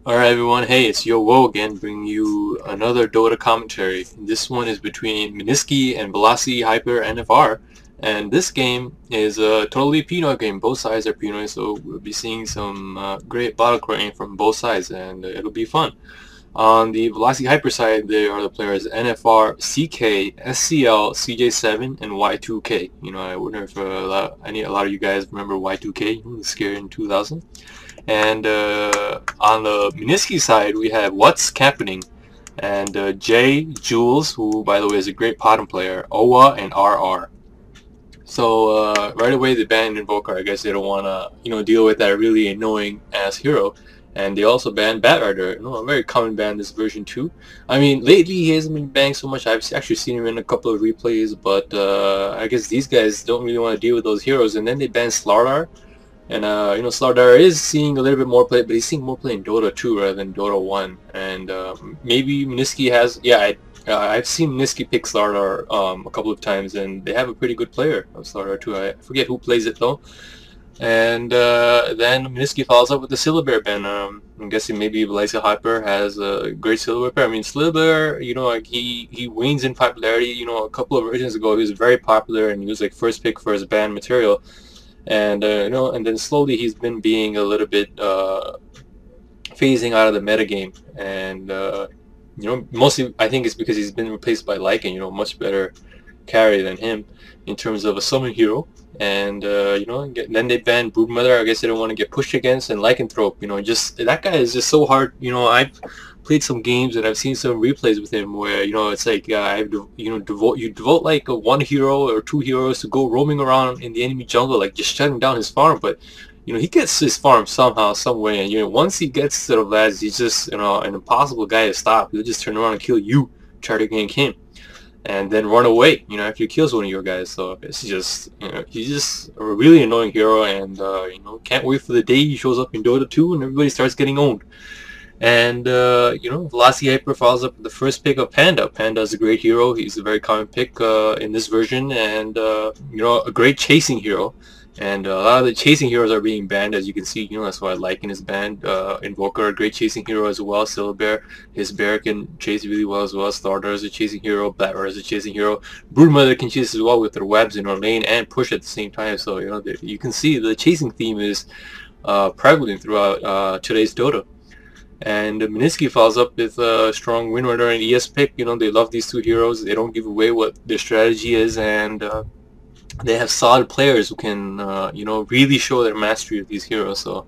Alright everyone, hey, it's Yo Wo again, bringing you another Dota commentary. This one is between Mineski and VelocyHyper NFR, and this game is a totally Pinoy game. Both sides are Pinoy, so we'll be seeing some great battle crying from both sides, and it'll be fun. On the VelocyHyper side, there are the players NFR, CK, SCL, CJ7, and Y2K. You know, I wonder if a lot of you guys remember Y2K, the scare in 2000. And on the Mineski side, we have What's Happening, and Jay, Jules, who by the way is a great Potom player, Owa, and RR. So right away they banned Invoker. I guess they don't want to, deal with that really annoying ass hero. And they also banned Batrider, a very common ban this version too. I mean, lately he hasn't been banned so much. I've actually seen him in a couple of replays, but I guess these guys don't really want to deal with those heroes. And then they banned Slardar. And Slardar is seeing a little bit more play, but he's seeing more play in Dota 2 rather than Dota 1. And maybe Mineski has, I've seen Mineski pick Slardar a couple of times, and they have a pretty good player of Slardar too. I forget who plays it though. And then Mineski follows up with the Syllabear ban. I'm guessing maybe VelocyHyper has a great Syllabear. I mean, Syllabear, like he wanes in popularity. A couple of versions ago, he was very popular, and he was like first pick for his ban material. And and then slowly he's been being a little bit phasing out of the metagame, and mostly I think it's because he's been replaced by Lycan, much better carry than him in terms of a summon hero. And then they banned Broodmother. I guess they don't want to get pushed against, and Lycanthrope. Just that guy is just so hard. I've played some games and I've seen some replays with him where it's like I have to devote like one hero or two heroes to go roaming around in the enemy jungle, like just shutting down his farm. But he gets his farm somehow, some way, and once he gets to the lads, he's just an impossible guy to stop. He'll just turn around and kill you, try to gank him, and then run away, after he kills one of your guys. So it's just, he's just a really annoying hero, and can't wait for the day he shows up in Dota 2 and everybody starts getting owned. And VelocyHyper follows up with the first pick of Panda. Panda is a great hero. He's a very common pick in this version, and a great chasing hero. And a lot of the chasing heroes are being banned, as you can see. That's why Lycan is banned. Invoker, a great chasing hero as well. Syllabear, his bear can chase really well as well. Slardar is a chasing hero. Batrider is a chasing hero. Broodmother can chase as well with their webs in her lane and push at the same time. So you can see the chasing theme is prevalent throughout today's Dota. And Mineski follows up with a strong Windrunner and ES pick. They love these two heroes. They don't give away what their strategy is, and they have solid players who can, really show their mastery of these heroes. So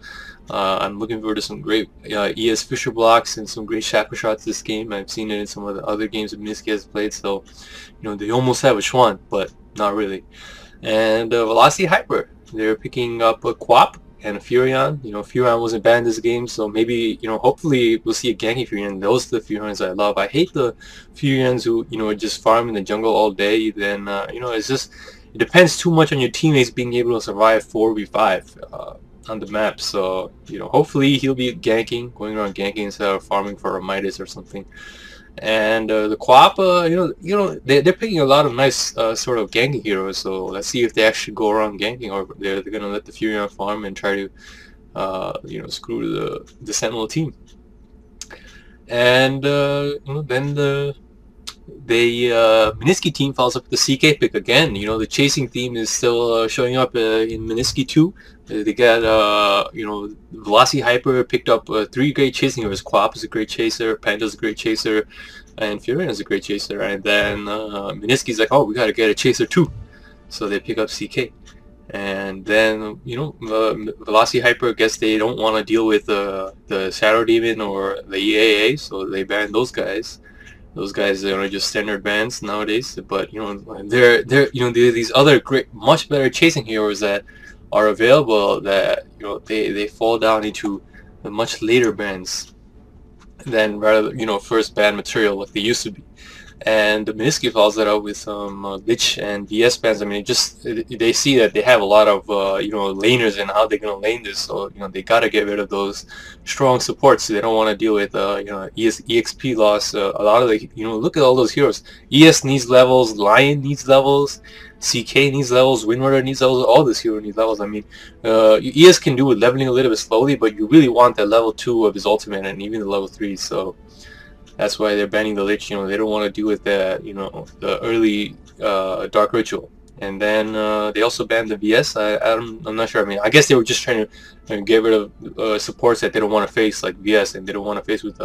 I'm looking forward to some great ES Fisher blocks and some great shackle shots this game. I've seen it in some of the other games that Mineski has played. So, they almost have a Schwan, but not really. And VelocyHyper, they're picking up a Quap and a Furion. Furion wasn't banned this game, so maybe, hopefully we'll see a ganky Furion. Those are the Furions I love. I hate the Furions who, just farm in the jungle all day. Then, it's just, it depends too much on your teammates being able to survive 4v5 on the map. So, hopefully he'll be ganking, going around ganking instead of farming for a Midas or something. And the Quap, they're picking a lot of nice sort of ganking heroes, so let's see if they actually go around ganking, or they're going to let the Furion farm and try to, screw the Sentinel team. And, then the Mineski team follows up with the CK pick again. The chasing theme is still showing up in Mineski too. They got, VelocyHyper picked up 3 great chasing heroes. Quap is a great chaser, Panda's a great chaser, and Furion is a great chaser. And then Mineski's like, oh, we gotta get a chaser too. So they pick up CK. And then, VelocyHyper, guess they don't want to deal with the Shadow Demon or the EAA, so they ban those guys. Those guys are just standard bans nowadays, but there are these other great, much better chasing heroes that are available that they fall down into the much later bans than rather first ban material like they used to be. and the Mineski follows that up with some Lich and VS bans. I mean, they see that they have a lot of laners and how they're gonna lane this, so they gotta get rid of those strong supports. They don't want to deal with EXP loss. A lot of the look at all those heroes. ES needs levels, Lion needs levels, CK needs levels, Windrunner needs levels. All this hero needs levels. I mean, ES can do with leveling a little bit slowly, but you really want that level 2 of his ultimate and even the level 3. So that's why they're banning the Lich. They don't want to deal with that, the early Dark Ritual. And then they also banned the VS. I'm not sure. I mean, I guess they were just trying to get rid of supports that they don't want to face, like VS, and they don't want to face with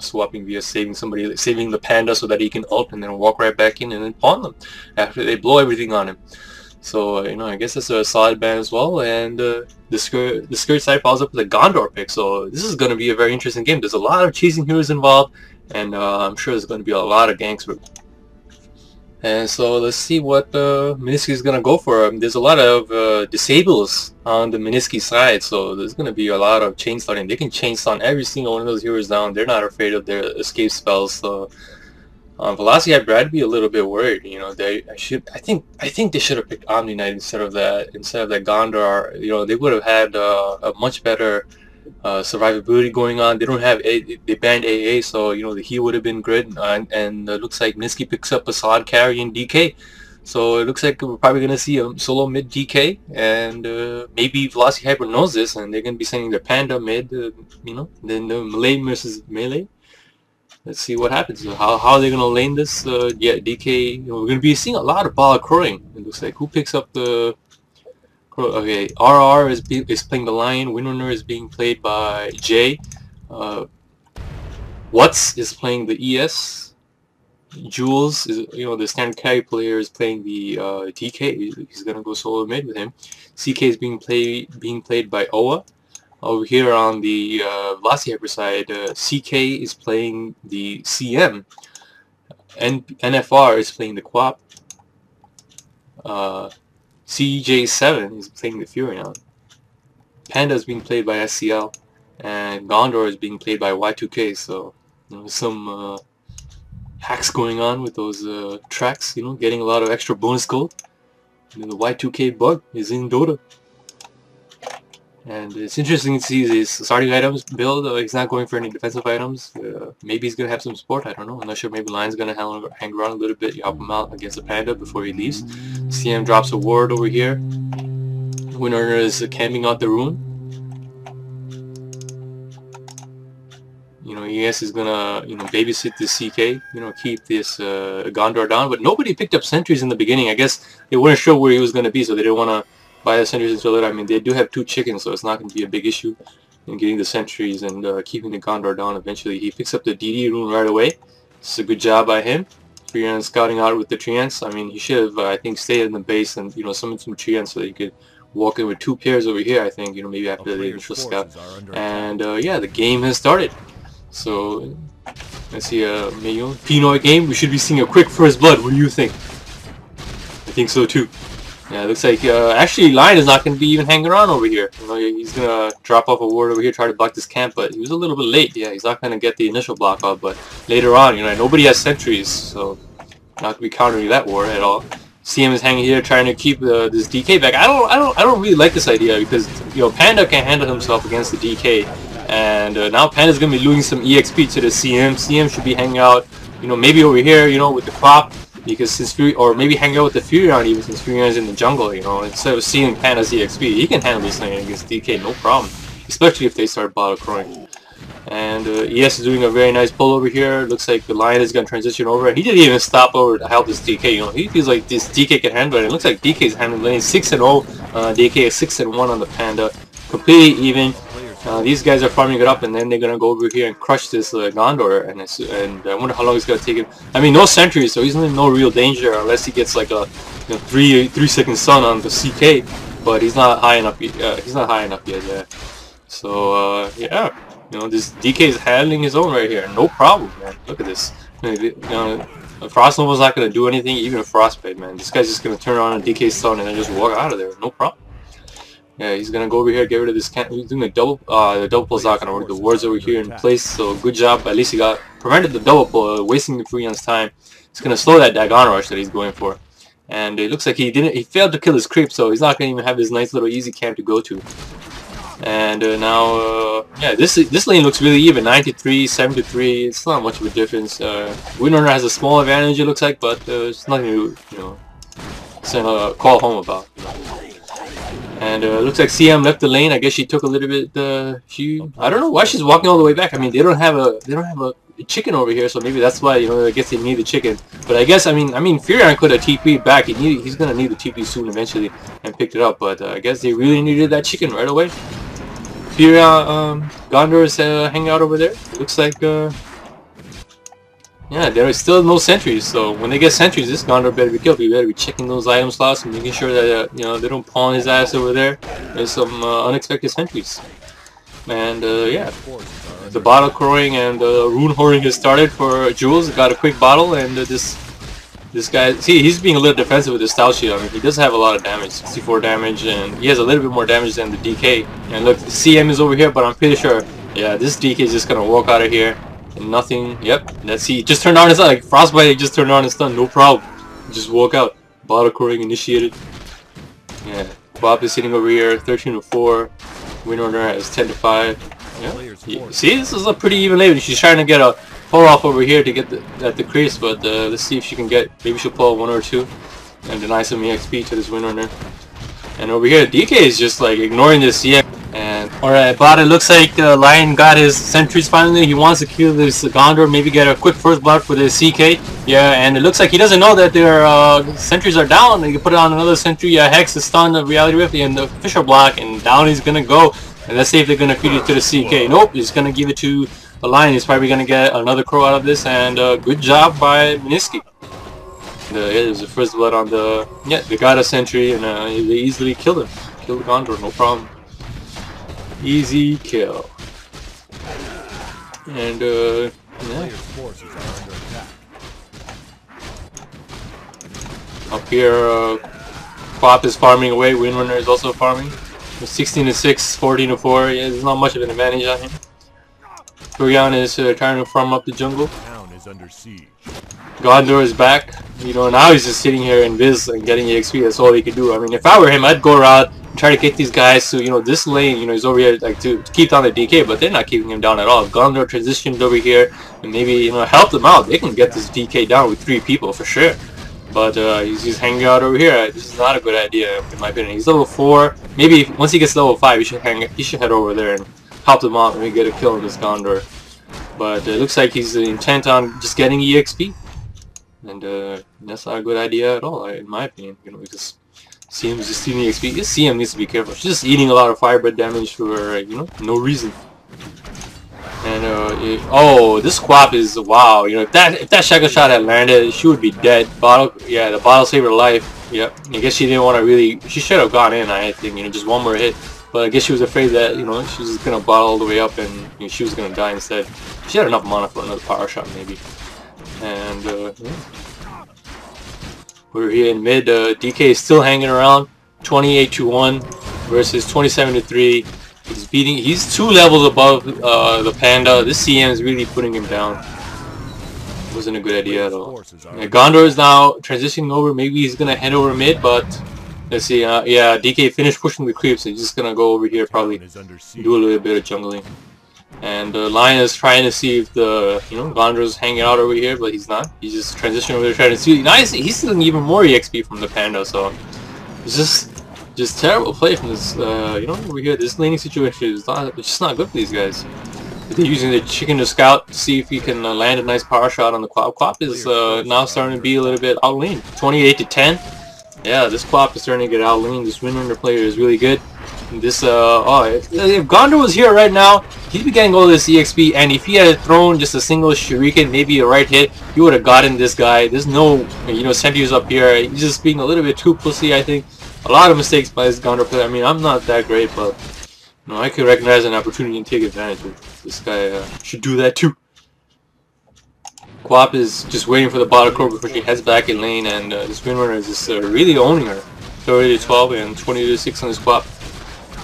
swapping VS, saving the Panda so that he can ult and then walk right back in and then pawn them after they blow everything on him. So I guess that's a solid ban as well. And the skirt side follows up with a Gondor pick. So this is going to be a very interesting game. There's a lot of chasing heroes involved, and I'm sure there's going to be a lot of ganks. And so let's see what Mineski is going to go for. There's a lot of disables on the Mineski side, so there's going to be a lot of chain slotting. They can chain slot every single one of those heroes down. They're not afraid of their escape spells. So VelocyHyper, I'd be a little bit worried. I think they should have picked Omni Knight instead of that Gondor. They would have had a much better survivability going on. They don't have they banned AA, so the heal would have been good. And it looks like Mineski picks up a solid carry in DK. So it looks like we're probably gonna see a solo mid DK, and maybe VelocyHyper knows this, and they're gonna be sending their Panda mid. Then the melee versus melee. Let's see what happens. How are they gonna lane this? Yeah, DK. We're gonna be seeing a lot of ball crowing. It looks like. Who picks up the? Okay, RR is playing the Lion. Windrunner is being played by Jay. What's is playing the ES. Jules is the standard carry player is playing the DK. He's gonna go solo mid with him. CK is being played by Oa. Over here on the VelocyHyper side, CK is playing the CM, and NFR is playing the Quap. CJ7 is playing the Furion. Panda is being played by SCL, and Gondor is being played by Y2K. So some hacks going on with those tracks. Getting a lot of extra bonus gold. And then the Y2K bug is in Dota. And it's interesting to see his starting items build. He's not going for any defensive items. Maybe he's going to have some support. I don't know. I'm not sure. Maybe Lion's going to hang around a little bit. You help him out against the Panda before he leaves. CM drops a ward over here. Windrunner is camping out the rune. ES is going to babysit this CK. Keep this Gondor down. But nobody picked up sentries in the beginning. I guess they weren't sure where he was going to be, so they didn't want to buy the sentries until later. I mean, they do have 2 chickens, so it's not going to be a big issue in getting the sentries and keeping the Gondor down eventually. He picks up the DD rune right away. It's a good job by him. Treant scouting out with the Treants. I mean, he should have, I think, stayed in the base and, summoned some Treants so that he could walk in with 2 pairs over here, I think, maybe after the initial scout. And, yeah, the game has started. So, let's see, Pinoy game. We should be seeing a quick first blood. What do you think? I think so, too. Yeah, it looks like actually Lion is not going to be even hanging around over here. He's going to drop off a ward over here, try to block this camp, but he was a little bit late. Yeah, he's not going to get the initial block out, but later on, nobody has sentries, so not going to be countering that ward at all. CM is hanging here trying to keep this DK back. I don't really like this idea because Panda can handle himself against the DK, and now Panda's going to be losing some EXP to the CM. CM should be hanging out, maybe over here, with the Quap. Because since or maybe hang out with the Furion even since Furion is in the jungle, instead of seeing Panda's EXP, he can handle this thing against DK, no problem. Especially if they start bottle crowing. And ES is doing a very nice pull over here. Looks like the Lion is going to transition over. He didn't even stop over to help this DK. He feels like this DK can handle it. It looks like DK is handling lane 6-0. DK is 6-1 on the Panda. Completely even. These guys are farming it up, and then they're gonna go over here and crush this Gondor, and I wonder how long it's gonna take him. I mean, no sentries, so he's in no real danger unless he gets like a 3-second stun on the CK. But he's not high enough. He's not high enough yet. Yeah. So yeah, this DK is handling his own right here, no problem, man. Look at this. Frost Nova's not gonna do anything, even a Frostbite, man. This guy's just gonna turn on a DK stun and then just walk out of there, no problem. Yeah, he's gonna go over here, get rid of this can. He's doing a the double pull's not gonna work. The ward's over here in place, so good job. At least he got prevented the double pull, wasting the Furion's time. It's gonna slow that Dagon rush that he's going for. And it looks like he failed to kill his creep, so he's not gonna even have this nice little easy camp to go to. And now, yeah, this lane looks really even. 93, 73. It's not much of a difference. Windrunner has a small advantage, it looks like, but it's nothing to call home about. And looks like CM left the lane. I guess she took a little bit. I don't know why she's walking all the way back. I mean, they don't have a chicken over here, so maybe that's why, I guess they need the chicken. But I guess I mean Furion could have TP'd back. He's gonna need the TP soon eventually, and picked it up. But I guess they really needed that chicken right away. Furion, Gondor is hanging out over there. It looks like yeah, there is still no sentries, so when they get sentries, this Gondor better be killed. We better be checking those item slots and making sure that they don't pawn his ass over there. There's some unexpected sentries, and yeah, the bottle crowing and rune hoarding has started for Jules. Got a quick bottle, and this guy, see, he's being a little defensive with his style shield. I mean, he does have a lot of damage, 64 damage, and he has a little bit more damage than the DK. And look, the CM is over here, but I'm pretty sure, yeah, this DK is just gonna walk out of here. And nothing. Yep. Let's see. Just turned on his like frostbite. He just turned on his stun. No problem. Just walk out. Bottle crowing initiated. Yeah. Bob is sitting over here. 13-4. Windrunner has 10-5. Yeah. See, this is a pretty even lane. She's trying to get a pull off over here to get at the crease, but let's see if she can get. Maybe she'll pull 1 or 2 and deny some EXP to this Windrunner. And over here, DK is just like ignoring this CM. And alright, but it looks like the Lion got his sentries finally. He wants to kill this Gondor, maybe get a quick first blood for the CK. Yeah, and it looks like he doesn't know that their sentries are down. You can put on another sentry, Hex, the stun, the Reality Rift, and the Fisher block, and down he's gonna go. And let's see if they're gonna feed it to the CK. Nope, he's gonna give it to the Lion. He's probably gonna get another crow out of this, and good job by Mineski. Yeah, there's the first blood on the... Yeah, they got a sentry, and they easily killed him. Killed Gondor, no problem. Easy kill. And yeah. Up here, Quap is farming away. Windrunner is also farming. 16-6, 14-4. Yeah, there's not much of an advantage on him. Furion is trying to farm up the jungle. Gondor is back. Now he's just sitting here in Viz and getting EXP. That's all he can do. I mean, if I were him, I'd go around and try to get these guys to, this lane, he's over here like to keep down the DK, but they're not keeping him down at all. Gondor transitioned over here and maybe, help them out. They can get this DK down with 3 people for sure. But he's hanging out over here. This is not a good idea, in my opinion. He's level 4. Maybe once he gets level 5, he should head over there and help them out and maybe get a kill on this Gondor. But it looks like he's intent on just getting EXP. And that's not a good idea at all, in my opinion. Because CM's just stealing EXP. This CM needs to be careful. She's just eating a lot of firebread damage for, no reason. And oh, this Quap is wow. If that shackle shot had landed, she would be dead. The bottle saved her life. Yep. I guess she didn't want to really. She should have gone in. I think just one more hit. But I guess she was afraid that she was just gonna bottle all the way up and she was gonna die instead. She had enough mana for another power shot maybe. And yeah. We're here in mid. DK is still hanging around. 28-1 versus 27-3. He's 2 levels above the Panda. This CM is really putting him down. Wasn't a good idea at all. Yeah, Gondor is now transitioning over. Maybe he's gonna head over mid, but let's see. Yeah, DK finished pushing the creeps. He's just gonna go over here, probably do a little bit of jungling. And Lion is trying to see if the Gondor's hanging out over here, but he's not. He's just transitioning over there trying to see. Nice. He's stealing even more EXP from the Panda, so it's just terrible play from this. Over here, this laning situation is it's just not good for these guys. They're using the chicken to scout to see if he can land a nice power shot on the Quap. Quap is now starting to be a little bit outleaned. 28-10. Yeah, this Quap is starting to get outleaned. This Windrunner player is really good. This if Gondor was here right now, he'd be getting all this EXP, and if he had thrown just a single shuriken, maybe a right hit, he would have gotten this guy. There's no sentries up here. He's just being a little bit too pussy, I think. A lot of mistakes by this Gondor player. I mean, I'm not that great, but I can recognize an opportunity and take advantage of this guy. Should do that too. Quap is just waiting for the bottle crow before she heads back in lane, and this Windrunner is just really owning her. 30-12 and 20-6 on this Quap.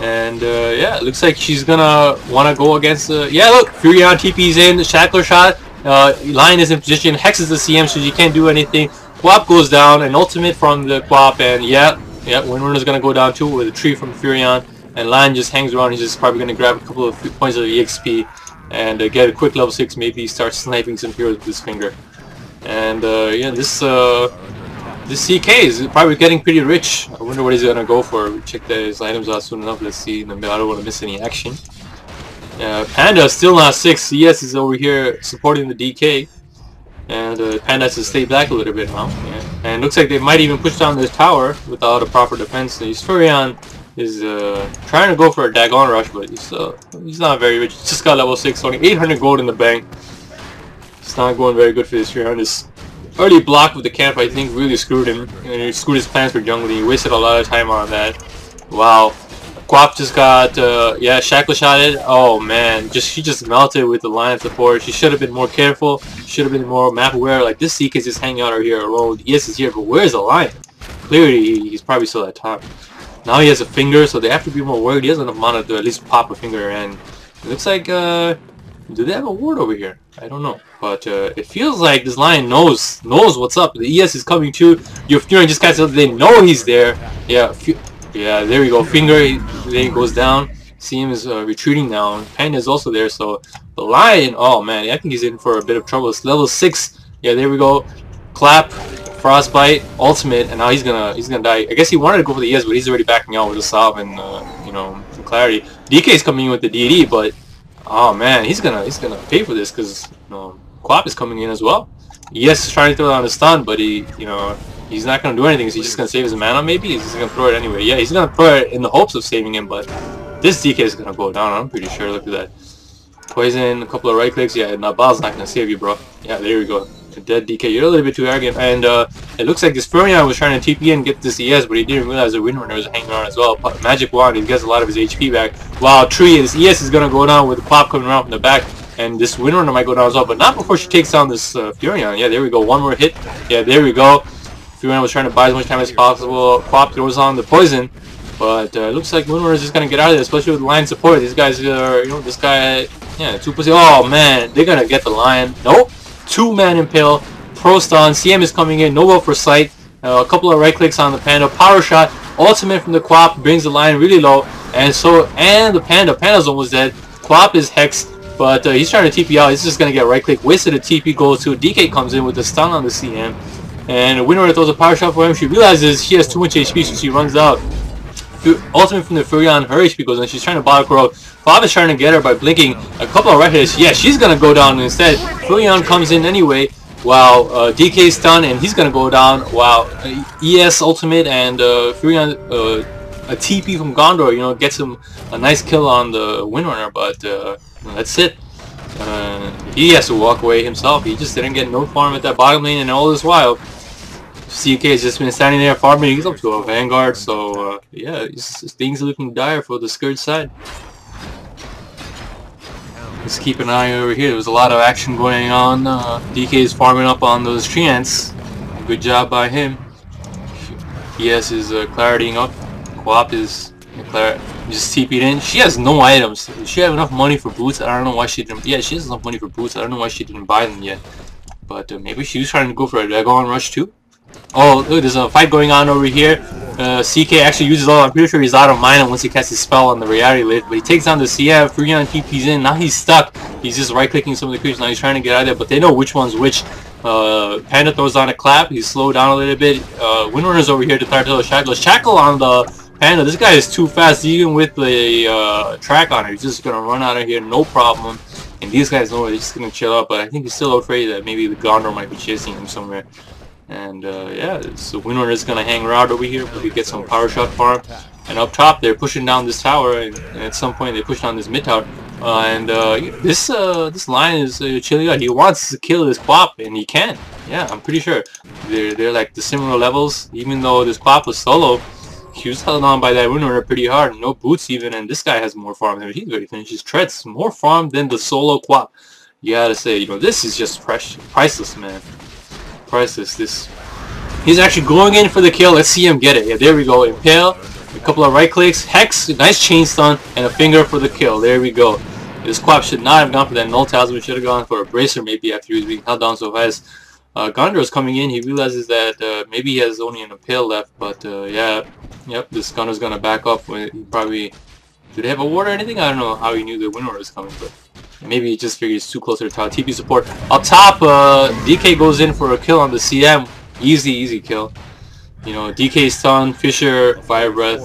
And yeah, it looks like she's gonna want to go against yeah, look, Furion TP's in, the Shackler shot, Lion is in position, hexes the CM so she can't do anything. Quap goes down, an ultimate from the Quap, and yeah, Windrunner's gonna go down too with a tree from Furion, and Lion just hangs around. He's just probably gonna grab a couple of points of EXP and get a quick level 6, maybe start sniping some heroes with his finger. And yeah, this CK is probably getting pretty rich. I wonder what he's gonna go for. We'll check his items out soon enough. Let's see. I don't want to miss any action. Panda still not 6. CS is over here supporting the DK. And Panda has to stay back a little bit now. Yeah. And looks like they might even push down this tower without a proper defense. His Furion is trying to go for a Dagon rush, but he's not very rich. He's just got level 6, only 800 gold in the bank. It's not going very good for this Furion. This early block with the camp, I think, really screwed him. And he screwed his plans for jungling. He wasted a lot of time on that. Wow. Quap just got, yeah, Shackle shotted. Oh man, she just melted with the Lion support. She should have been more careful. Should have been more map aware. Like, this Zeke is just hanging out here alone. Yes, is here, but where's the Lion? Clearly, he's probably still at top. Now he has a finger, so they have to be more worried. He has enough mana to at least pop a finger, and it looks like, do they have a ward over here? I don't know, but it feels like this Lion knows what's up. The ES is coming too. Your Fury just got so they know he's there. Yeah, yeah, there we go. Finger, then he goes down. CM is retreating now. Panda is also there, so the Lion. Oh man, I think he's in for a bit of trouble. It's level 6. Yeah, there we go. Clap, frostbite, ultimate, and now he's gonna die. I guess he wanted to go for the ES, but he's already backing out with the Salve and you know, clarity. DK is coming in with the DD, but oh man, he's gonna pay for this because you know, Quap is coming in as well. Yes, he's trying to throw down a stun, but he's not gonna do anything. Is he just gonna save his mana? Maybe he's just gonna throw it anyway. Yeah, he's gonna throw it in the hopes of saving him, but this DK is gonna go down. I'm pretty sure. Look at that. Poison, a couple of right clicks. Yeah, Nabal's not gonna save you, bro. Yeah, there we go. A dead DK. You're a little bit too arrogant. And it looks like this Furion was trying to TP and get this ES, but he didn't realize the Windrunner was hanging around as well. Magic Wand, he gets a lot of his HP back. Wow, Tree, this ES is gonna go down with the Pop coming around from the back. And this Windrunner might go down as well, but not before she takes down this Furion. Yeah, there we go. One more hit. Yeah, there we go. Furion was trying to buy as much time as possible. Quap throws on the poison, but it looks like Windrunner is just gonna get out of there, especially with Lion support. These guys are, you know, this guy, yeah, 2 pussy. Oh man, they're gonna get the Lion. Nope. 2-man impale. Pro stun. CM is coming in. No for sight. A couple of right clicks on the Panda. Power shot. Ultimate from the Quap brings the Lion really low, and the Panda's almost dead. Quap is hexed. But he's trying to TP out. He's just going to get right click. Wasted a TP goes to DK comes in with the stun on the CM. And Windrunner throws a power shot for him. She realizes she has too much HP, so she runs out. Ultimate from the Furion, her HP goes in. She's trying to block her out. Bob is trying to get her by blinking a couple of right hits. Yeah, she's going to go down instead. Furion comes in anyway. While DK's stun, and he's going to go down. While ES ultimate and Furion, a TP from Gondor, you know, gets him a nice kill on the Windrunner, but that's it. He has to walk away himself. He just didn't get no farm at that bottom lane, and all this while, CK has just been standing there farming. He's up to a Vanguard, so yeah, things are looking dire for the Scourge side. Let's keep an eye over here. There's a lot of action going on. DK is farming up on those treants. Good job by him. ES is claritying up. Quap is just TP'd in. She has no items. Does she have enough money for boots? I don't know why she didn't. Yeah, she has enough money for boots. I don't know why she didn't buy them yet. But maybe she was trying to go for a Dagon rush too. Oh, look, there's a fight going on over here. CK actually uses all. I'm pretty sure he's out of mana once he casts his spell on the reality lift. But he takes down the CF. Furion TP's in. Now he's stuck. He's just right clicking some of the creatures. Now he's trying to get out of there. But they know which one's which. Panda throws on a clap. He's slowed down a little bit. Windrunner's over here to start to Shackle. Shackle on the Panda. This guy is too fast, even with the track on it. He's just gonna run out of here, no problem. And these guys know they're just gonna chill out. But I think he's still afraid that maybe the Gondor might be chasing him somewhere. And yeah, so Windrunner is gonna hang around over here. We get some power shot farm. And up top, they're pushing down this tower, and at some point they push down this mid tower. This Lion is chilling out. He wants to kill this Quap, and he can. Yeah, I'm pretty sure they're like the similar levels. Even though this Quap was solo, he was held on by that Windrunner pretty hard. No boots even, and this guy has more farm than he's already finished his treads. More farm than the solo Quap. You gotta say, you know, this is just priceless, man. Priceless. He's actually going in for the kill. Let's see him get it. Yeah, there we go. Impale. A couple of right clicks, hex, nice chain stun, and a finger for the kill. There we go. This Quap should not have gone for that null talisman. Should have gone for a bracer maybe after he was being held down so fast. Gondor is coming in. He realizes that maybe he has only an impale left, but yeah, yep, this Gondor's gonna back up. He probably, do they have a ward or anything? I don't know how he knew the Wind Order was coming, but maybe he just figured he's too close to the tower. TP support up top. DK goes in for a kill on the CM. Easy kill. You know, DK stun, Fisher, Fire Breath,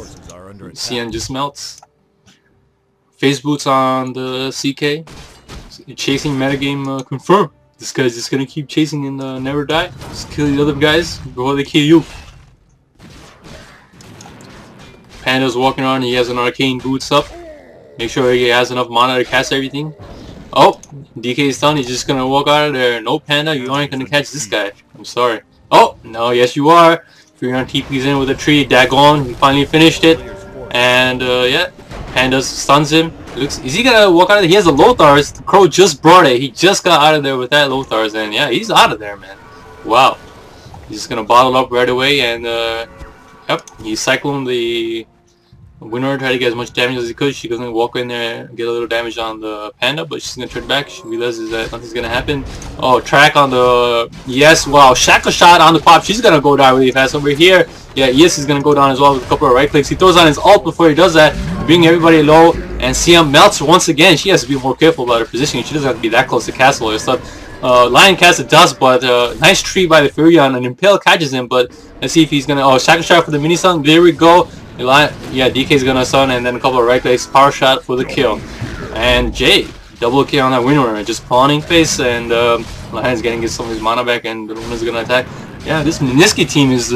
CM just melts. Phase boots on the CK. Chasing metagame confirmed. This guy's just gonna keep chasing and never die. Just kill the other guys before they kill you. Panda's walking around. He has an arcane boots up. Make sure he has enough mana to cast everything. Oh, DK is done. He's just gonna walk out of there. No, Panda, you aren't gonna catch this guy. I'm sorry. Oh, no, yes you are. Furion TP's in with a tree. Dagon, he finally finished it. And yeah, Panda stuns him. Is he gonna walk out of there? He has a Lothars. The Crow just brought it. He just got out of there with that Lothars, and yeah, he's out of there, man. Wow. He's just gonna bottle up right away, and yep, he's cycling the Winner, try to get as much damage as he could. She gonna walk in there and get a little damage on the Panda, but she's gonna turn back. She realizes that nothing's gonna happen. Oh, track on the... Yes, wow, Shackle shot on the Pop. She's gonna go down really fast over here. Yeah, yes, he's gonna go down as well with a couple of right clicks. He throws on his ult before he does that, bringing everybody low, and CM melts once again. She has to be more careful about her positioning. She doesn't have to be that close to castle or stuff. Lion casts it does, but nice tree by the Furion, and Impale catches him, but let's see if he's gonna... Oh, Shackle shot for the mini stun. There we go. Yeah, DK's gonna stun, and then a couple of right clicks, power shot for the kill. And Jay, double kill on that winner, just pawning face, and Lion's getting some of his mana back, and the Luna's gonna attack. Yeah, this Mineski team is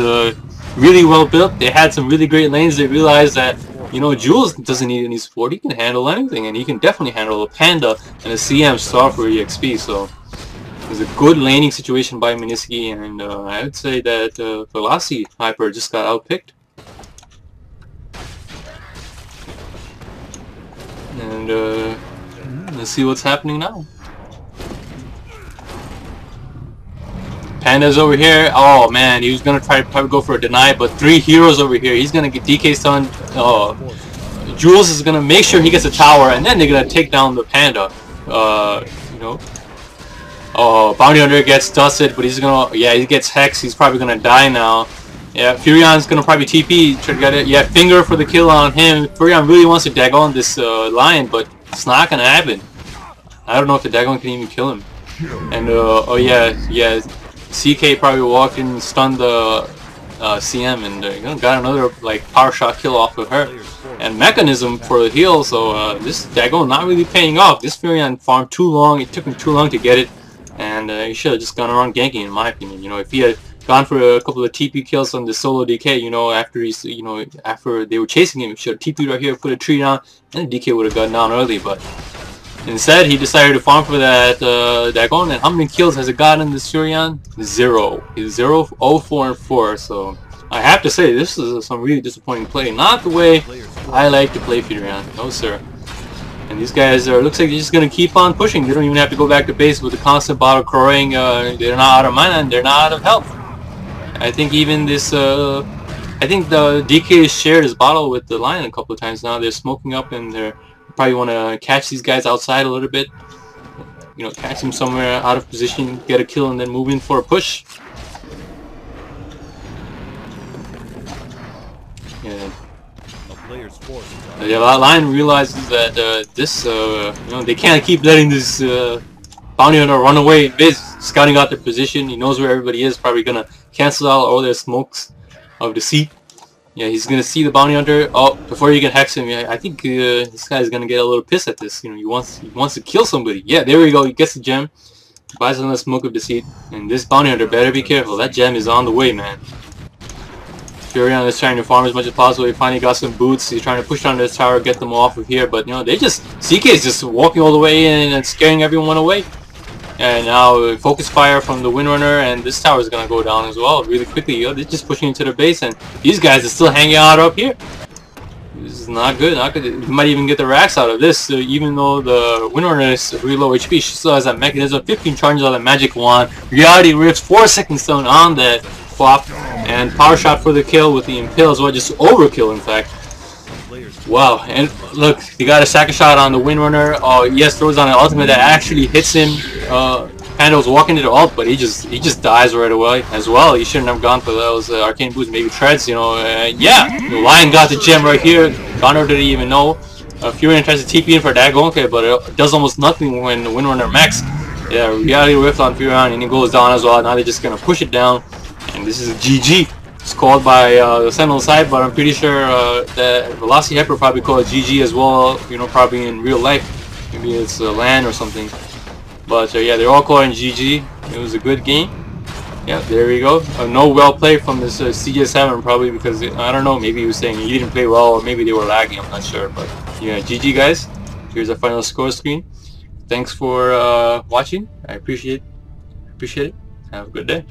really well built. They had some really great lanes. They realized that, you know, Jules doesn't need any support. He can handle anything, and he can definitely handle a Panda and a CM star for EXP, so it's a good laning situation by Mineski, and I would say that VelocyHyper just got outpicked. And let's see what's happening now. Panda's over here. Oh man, he was gonna try to probably go for a deny, but 3 heroes over here. He's gonna get DK stunned. Oh, Jules is gonna make sure he gets a tower, and then they're gonna take down the Panda. You know. Oh, Bounty Hunter gets dusted, but he's gonna... Yeah, he gets Hex. He's probably gonna die now. Yeah, Furion's gonna probably TP, try to get it. Yeah, finger for the kill on him. Furion really wants to Dagon this Lion, but it's not gonna happen. I don't know if the Dagon can even kill him. And oh yeah, CK probably walked in and stunned the CM, and got another like power shot kill off of her. And Mechanism for the heal, so this Dagon not really paying off. This Furion farmed too long. It took him too long to get it, and he should have just gone around ganking, in my opinion. You know, if he had gone for a couple of TP kills on the solo DK, you know, after he's, you know, after they were chasing him, he should have TP'd right here, put a tree down, and DK would have gotten down early, but instead he decided to farm for that Dagon. And how many kills has it gotten this Furion? 0. He's 0, 0, 4, and 4, so I have to say this is some really disappointing play. Not the way I like to play Furion, no sir. And these guys are, looks like they're just going to keep on pushing. They don't even have to go back to base with the constant bottle crowing. They're not out of mana and they're not out of health. I think even this, I think the DK has shared his bottle with the Lion a couple of times now. They're smoking up, and they probably want to catch these guys outside a little bit. You know, catch them somewhere out of position, get a kill, and then move in for a push. Yeah. The Lion realizes that this, you know, they can't keep letting this Bounty Hunter run away in base, scouting out their position. He knows where everybody is, probably gonna cancel out all their smokes of deceit. Yeah, he's gonna see the Bounty Hunter. Oh, before you can hex him, yeah, I think this guy's gonna get a little pissed at this. You know, he wants to kill somebody. Yeah, there we go. He gets the gem, buys another smoke of deceit, and this Bounty Hunter better be careful. That gem is on the way, man. Furion is trying to farm as much as possible. He finally got some boots. He's trying to push down this tower, get them off of here, but you know, they just... CK is just walking all the way in and scaring everyone away. And now focus fire from the Windrunner, and this tower is gonna go down as well really quickly. You know, they're just pushing into the base, and these guys are still hanging out up here. This is not good, not good. You might even get the racks out of this, even though the Windrunner is really low HP. She still has that mechanism, 15 charges on the magic wand, reality rifts, 4-second stone on that flop, and power shot for the kill with the impale as well, just overkill in fact. Wow, and look, they got a second shot on the Windrunner. Yes, throws on an ultimate that actually hits him. Kind of was walking to the ult, but he just dies right away as well. He shouldn't have gone for those arcane boots, maybe treads, you know. Yeah, the Lion got the gem right here. Gunner didn't even know. Fury tries to TP in for that okay, but it does almost nothing when the Windrunner max. Yeah, reality rift on Fury and he goes down as well. Now they're just gonna push it down, and this is a GG. It's called by the Sentinel side, but I'm pretty sure that VelocyHyper probably call it GG as well, you know, probably in real life. Maybe it's LAN or something. But yeah, they're all calling GG. It was a good game. Yeah, there we go. No well play from this CJ7 probably because, I don't know, maybe he was saying he didn't play well or maybe they were lagging, I'm not sure. But yeah, GG guys. Here's our final score screen. Thanks for watching. I appreciate it. Have a good day.